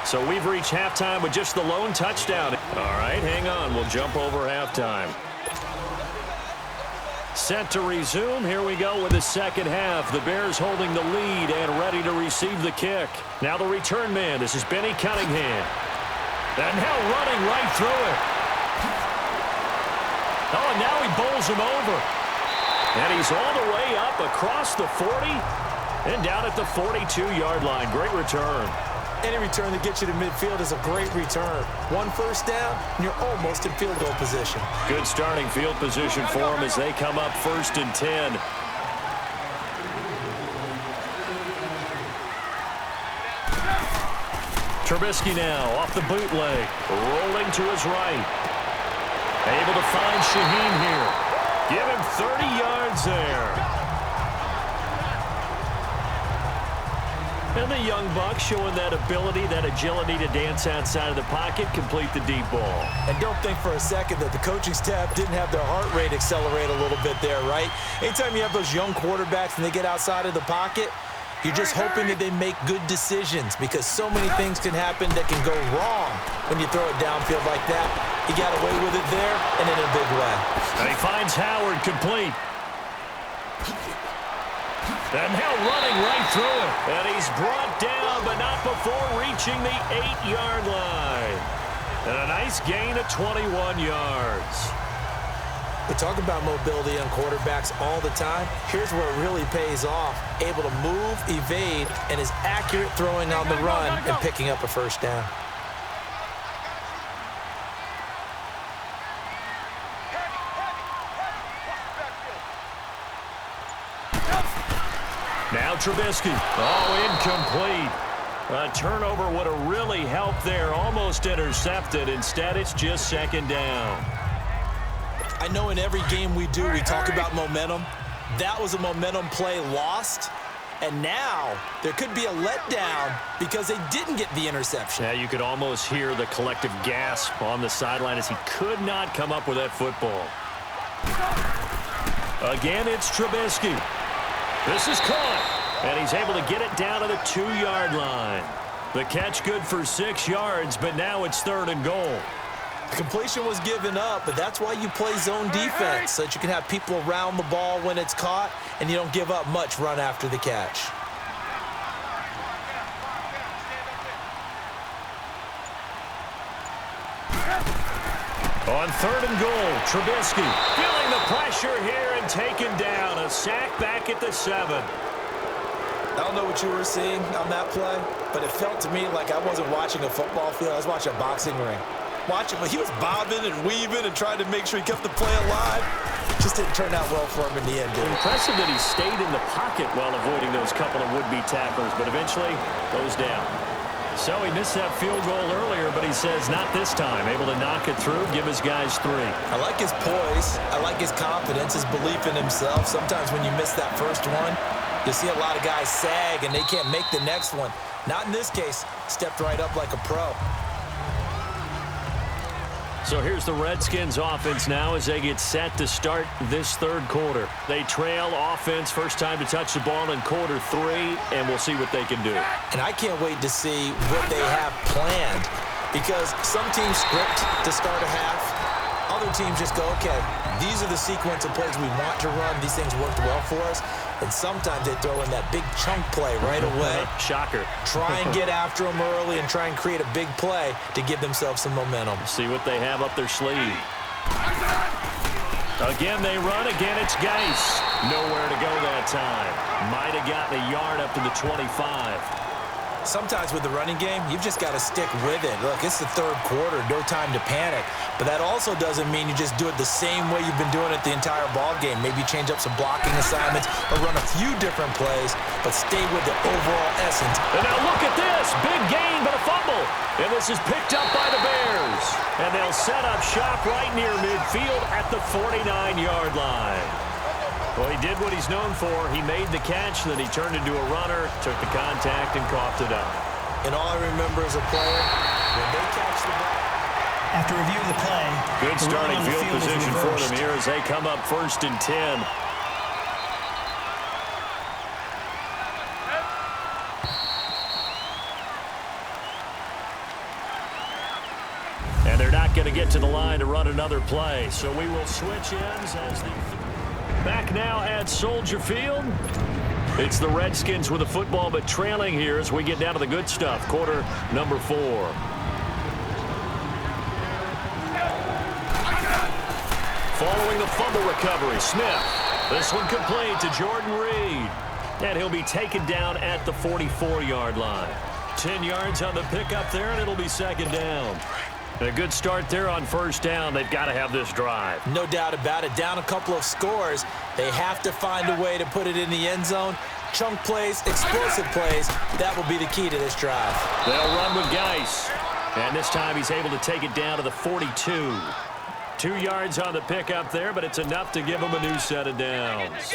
So we've reached halftime with just the lone touchdown. All right, hang on. We'll jump over halftime. Set to resume. Here we go with the second half. The Bears holding the lead and ready to receive the kick. Now the return man. This is Benny Cunningham. And now running right through it. Oh, and now he bowls him over. And he's all the way up across the 40 and down at the 42-yard line. Great return. Any return that gets you to midfield is a great return. One first down, and you're almost in field goal position. Good starting field position for them as they come up 1st and 10. Trubisky now off the bootleg, rolling to his right. Able to find Shaheen here. Give him 30 yards there. And the young buck showing that ability, that agility to dance outside of the pocket, complete the deep ball. And don't think for a second that the coaching staff didn't have their heart rate accelerate a little bit there, right? Anytime you have those young quarterbacks and they get outside of the pocket, you're just hoping that they make good decisions because so many things can happen that can go wrong when you throw it downfield like that. He got away with it there and in a big way. And he finds Howard complete. And now running right through it. And he's brought down, but not before reaching the 8-yard line. And a nice gain of 21 yards. We talk about mobility on quarterbacks all the time. Here's where it really pays off. Able to move, evade, and is accurate throwing on the run and picking up a first down. Now Trubisky. Oh, incomplete. A turnover would have really helped there. Almost intercepted. Instead, it's just 2nd down. I know in every game we do, we talk about momentum. That was a momentum play lost. And now there could be a letdown because they didn't get the interception. Yeah, you could almost hear the collective gasp on the sideline as he could not come up with that football. Again, it's Trubisky. This is caught, and he's able to get it down to the 2-yard line. The catch good for 6 yards, but now it's 3rd and goal. The completion was given up, but that's why you play zone defense, so that you can have people around the ball when it's caught, and you don't give up much run after the catch. On 3rd and goal, Trubisky feeling the pressure here and taken down. A sack back at the 7. I don't know what you were seeing on that play, but it felt to me like I wasn't watching a football field. I was watching a boxing ring. He was bobbing and weaving and trying to make sure he kept the play alive. Just didn't turn out well for him in the end, did it? Impressive that he stayed in the pocket while avoiding those couple of would-be tacklers, but eventually goes down. So he missed that field goal earlier, but he says not this time. Able to knock it through, give his guys 3. I like his poise. I like his confidence, his belief in himself. Sometimes when you miss that first one, you see a lot of guys sag and they can't make the next one. Not in this case. Stepped right up like a pro. So here's the Redskins offense now as they get set to start this 3rd quarter. They trail offense, first time to touch the ball in quarter 3, and we'll see what they can do. And I can't wait to see what they have planned because some teams script to start a half. Other teams just go, okay, these are the sequence of plays we want to run. These things worked well for us. And sometimes they throw in that big chunk play right away. Shocker. Try and get after them early and try and create a big play to give themselves some momentum. See what they have up their sleeve. Again, they run. Again, it's Geis. Nowhere to go that time. Might have gotten a yard up to the 25. Sometimes with the running game, you've just got to stick with it. Look, it's the 3rd quarter, no time to panic. But that also doesn't mean you just do it the same way you've been doing it the entire ball game. Maybe change up some blocking assignments or run a few different plays, but stay with the overall essence. And now look at this. Big gain, but a fumble. And this is picked up by the Bears. And they'll set up shop right near midfield at the 49-yard line. Well, he did what he's known for. He made the catch, then he turned into a runner, took the contact, and coughed it up. And all I remember as a player, when they catch the ball. After reviewing the play, good starting field position for them here as they come up 1st and 10. going to get to the line to run another play. So we will switch ends as the... Back now at Soldier Field. It's the Redskins with the football, but trailing here as we get down to the good stuff. Quarter number 4. Following the fumble recovery, Smith. This one complete to Jordan Reed. And he'll be taken down at the 44-yard line. 10 yards on the pickup there, and it'll be second down. A good start there on first down. They've got to have this drive. No doubt about it. Down a couple of scores. They have to find a way to put it in the end zone. Chunk plays, explosive plays. That will be the key to this drive. They'll run with Geis. And this time he's able to take it down to the 42. 2 yards on the pickup there, but it's enough to give him a new set of downs.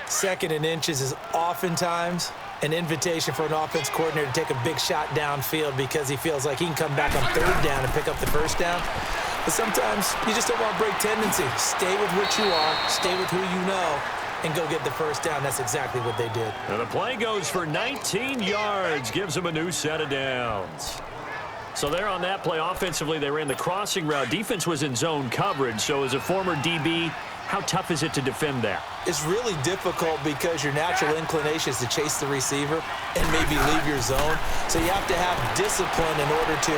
2nd and inches is oftentimes an invitation for an offense coordinator to take a big shot downfield because he feels like he can come back on 3rd down and pick up the first down. But sometimes you just don't want to break tendency. Stay with what you are, stay with who you know, and go get the first down. That's exactly what they did. And the play goes for 19 yards, gives him a new set of downs. So there on that play, offensively, they ran the crossing route. Defense was in zone coverage, so as a former DB, how tough is it to defend that? It's really difficult because your natural inclination is to chase the receiver and maybe leave your zone. So you have to have discipline in order to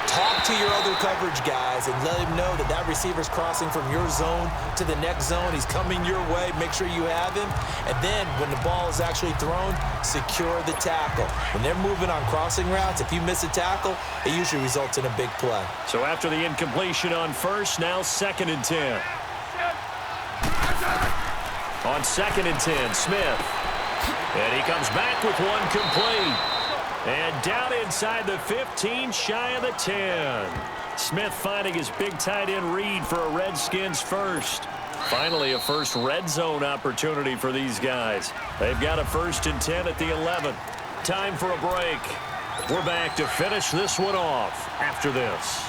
talk to your other coverage guys and let him know that that receiver's crossing from your zone to the next zone. He's coming your way. Make sure you have him. And then when the ball is actually thrown, secure the tackle. When they're moving on crossing routes, if you miss a tackle, it usually results in a big play. So after the incompletion on first, now 2nd and 10. On 2nd and 10, Smith. And he comes back with one complete. And down inside the 15, shy of the 10. Smith finding his big tight end Reed for a Redskins first. Finally, a first red zone opportunity for these guys. They've got a 1st and 10 at the 11. Time for a break. We're back to finish this one off after this.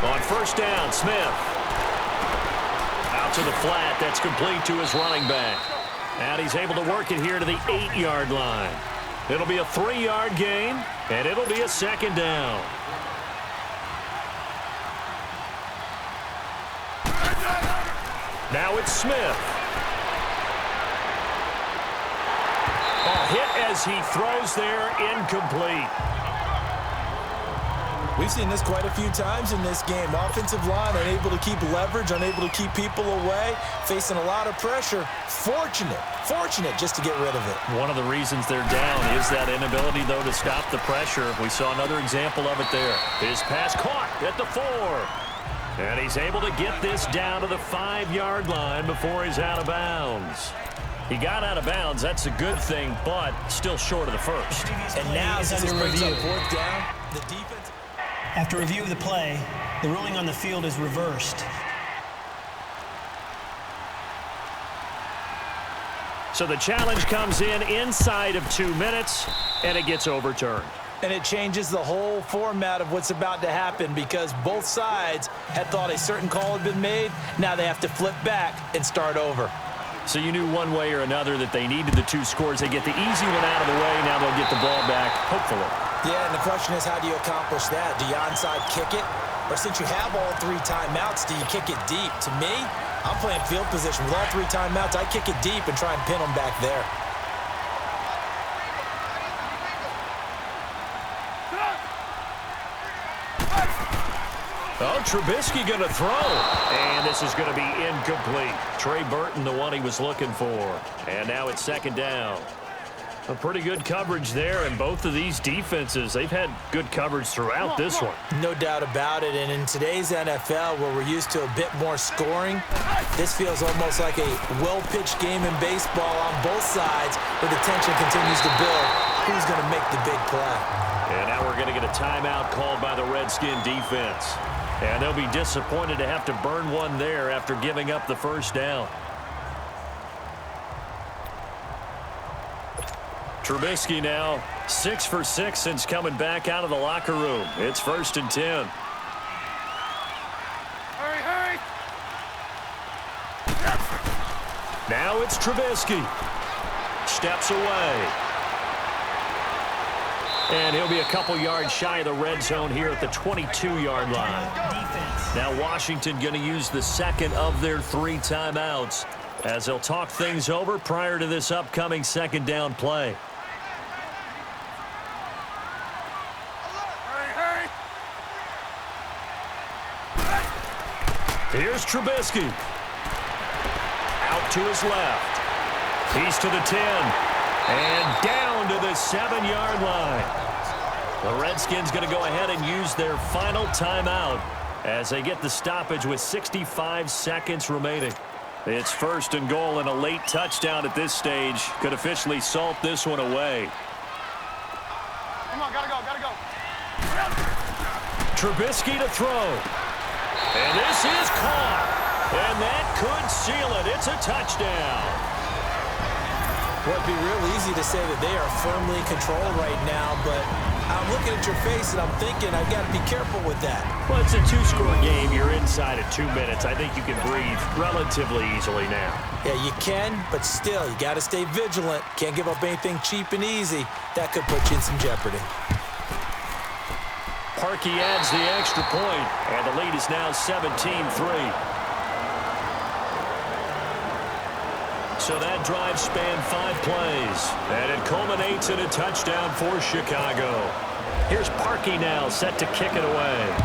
On first down, Smith. Out to the flat. That's complete to his running back. And he's able to work it here to the 8-yard line. It'll be a 3-yard gain, and it'll be a 2nd down. Now it's Smith. Hit as he throws there, incomplete. We've seen this quite a few times in this game. Offensive line unable to keep leverage, unable to keep people away, facing a lot of pressure. Fortunate just to get rid of it. One of the reasons they're down is that inability, though, to stop the pressure. We saw another example of it there. His pass caught at the 4. And he's able to get this down to the 5-yard line before he's out of bounds. He got out of bounds. That's a good thing, but still short of the first. And now, since this brings up 4th down, the defense... After review of the play, the ruling on the field is reversed. So the challenge comes in inside of 2 minutes, and it gets overturned. And it changes the whole format of what's about to happen because both sides had thought a certain call had been made. Now they have to flip back and start over. So you knew one way or another that they needed the 2 scores. They get the easy one out of the way. Now they'll get the ball back, hopefully. Yeah, and the question is, how do you accomplish that? Do you onside kick it? Or since you have all 3 timeouts, do you kick it deep? To me, I'm playing field position. With all 3 timeouts, I kick it deep and try and pin them back there. Oh, Trubisky going to throw. And this is going to be incomplete. Trey Burton, the one he was looking for. And now it's 2nd down. A pretty good coverage there, and both of these defenses, they've had good coverage throughout this one. No doubt about it, and in today's NFL, where we're used to a bit more scoring, this feels almost like a well-pitched game in baseball on both sides, where the tension continues to build. Who's going to make the big play? And now we're going to get a timeout called by the Redskin defense. And they'll be disappointed to have to burn one there after giving up the first down. Trubisky now 6 for 6 since coming back out of the locker room. It's 1st and 10. Hurry! Now it's Trubisky. Steps away. And he'll be a couple yards shy of the red zone here at the 22-yard line. Now Washington going to use the second of their 3 timeouts as they'll talk things over prior to this upcoming second down play. Here's Trubisky. Out to his left. He's to the 10. And down to the 7-yard line. The Redskins going to go ahead and use their final timeout as they get the stoppage with 65 seconds remaining. It's 1st and goal, and a late touchdown at this stage could officially salt this one away. Come on, gotta go. Trubisky to throw. And this is caught. And that could seal it. It's a touchdown. Well, it'd be real easy to say that they are firmly in control right now, but I'm looking at your face and I'm thinking I've got to be careful with that. Well, it's a 2-score game. You're inside at 2 minutes. I think you can breathe relatively easily now. Yeah, you can, but still, you got to stay vigilant. Can't give up anything cheap and easy. That could put you in some jeopardy. Parkey adds the extra point, and the lead is now 17-3. So that drive spanned 5 plays, and it culminates in a touchdown for Chicago. Here's Parkey now, set to kick it away.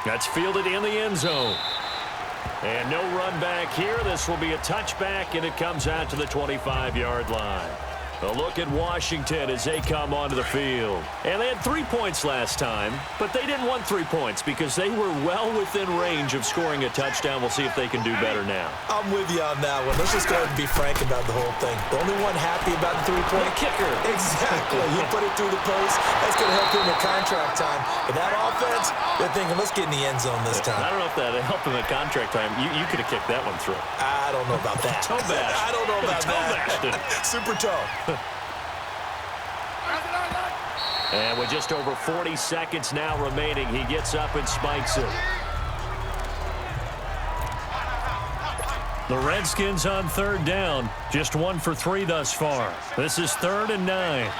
That's fielded in the end zone. And no run back here. This will be a touchback, and it comes out to the 25-yard line. A look at Washington as they come onto the field. And they had 3 points last time, but they didn't want 3 points because they were well within range of scoring a touchdown. We'll see if they can do better now. I'm with you on that one. Let's just go ahead and be frank about the whole thing. The only one happy about the 3-point kicker. Exactly. You put it through the post. That's going to help him in contract time. But that offense, they're thinking, let's get in the end zone this time. I don't know if that helped him at contract time. You could have kicked that one through. I don't know about that. Toe bash. I don't know about that. Super toe. And with just over 40 seconds now remaining, he gets up and spikes it. The Redskins on 3rd down, just 1 for 3 thus far. This is 3rd and 9.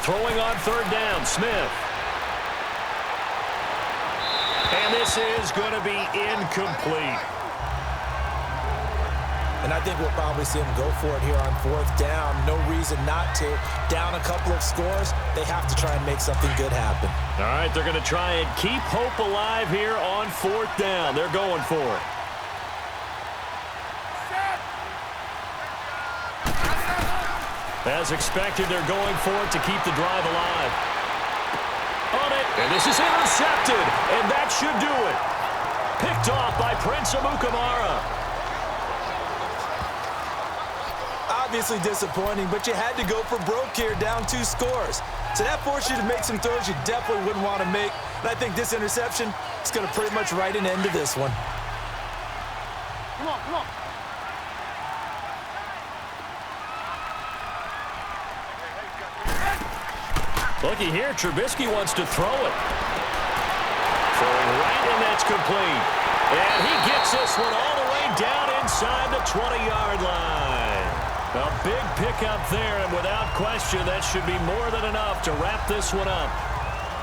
Throwing on 3rd down, Smith. And this is going to be incomplete. And I think we'll probably see him go for it here on 4th down. No reason not to. Down a couple of scores, they have to try and make something good happen. All right, they're going to try and keep hope alive here on 4th down. They're going for it. As expected, they're going for it to keep the drive alive. On it, and this is intercepted, and that should do it. Picked off by Prince Amukamara. Obviously disappointing, but you had to go for broke here, down 2 scores. So that forced you to make some throws you definitely wouldn't want to make. And I think this interception is going to pretty much write an end to this one. Come on. Looky here, Trubisky wants to throw it. Throwing right, and that's complete. And he gets this one all the way down inside the 20-yard line. A big pickup there, and without question, that should be more than enough to wrap this one up.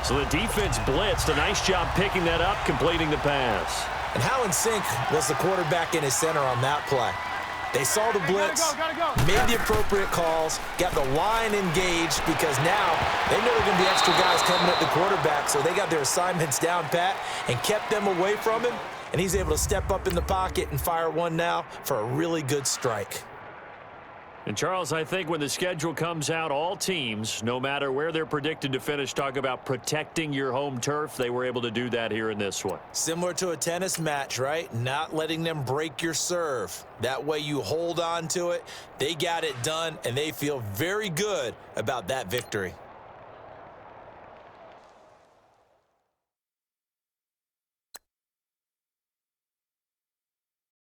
So the defense blitzed. A nice job picking that up, completing the pass. And how in sync was the quarterback and his center on that play? They saw the blitz, made the appropriate calls, got the line engaged because now they know there are going to be extra guys coming at the quarterback, so they got their assignments down pat and kept them away from him, and he's able to step up in the pocket and fire one now for a really good strike. And, Charles, I think when the schedule comes out, all teams, no matter where they're predicted to finish, talk about protecting your home turf. They were able to do that here in this one. Similar to a tennis match, right? Not letting them break your serve. That way you hold on to it. They got it done, and they feel very good about that victory.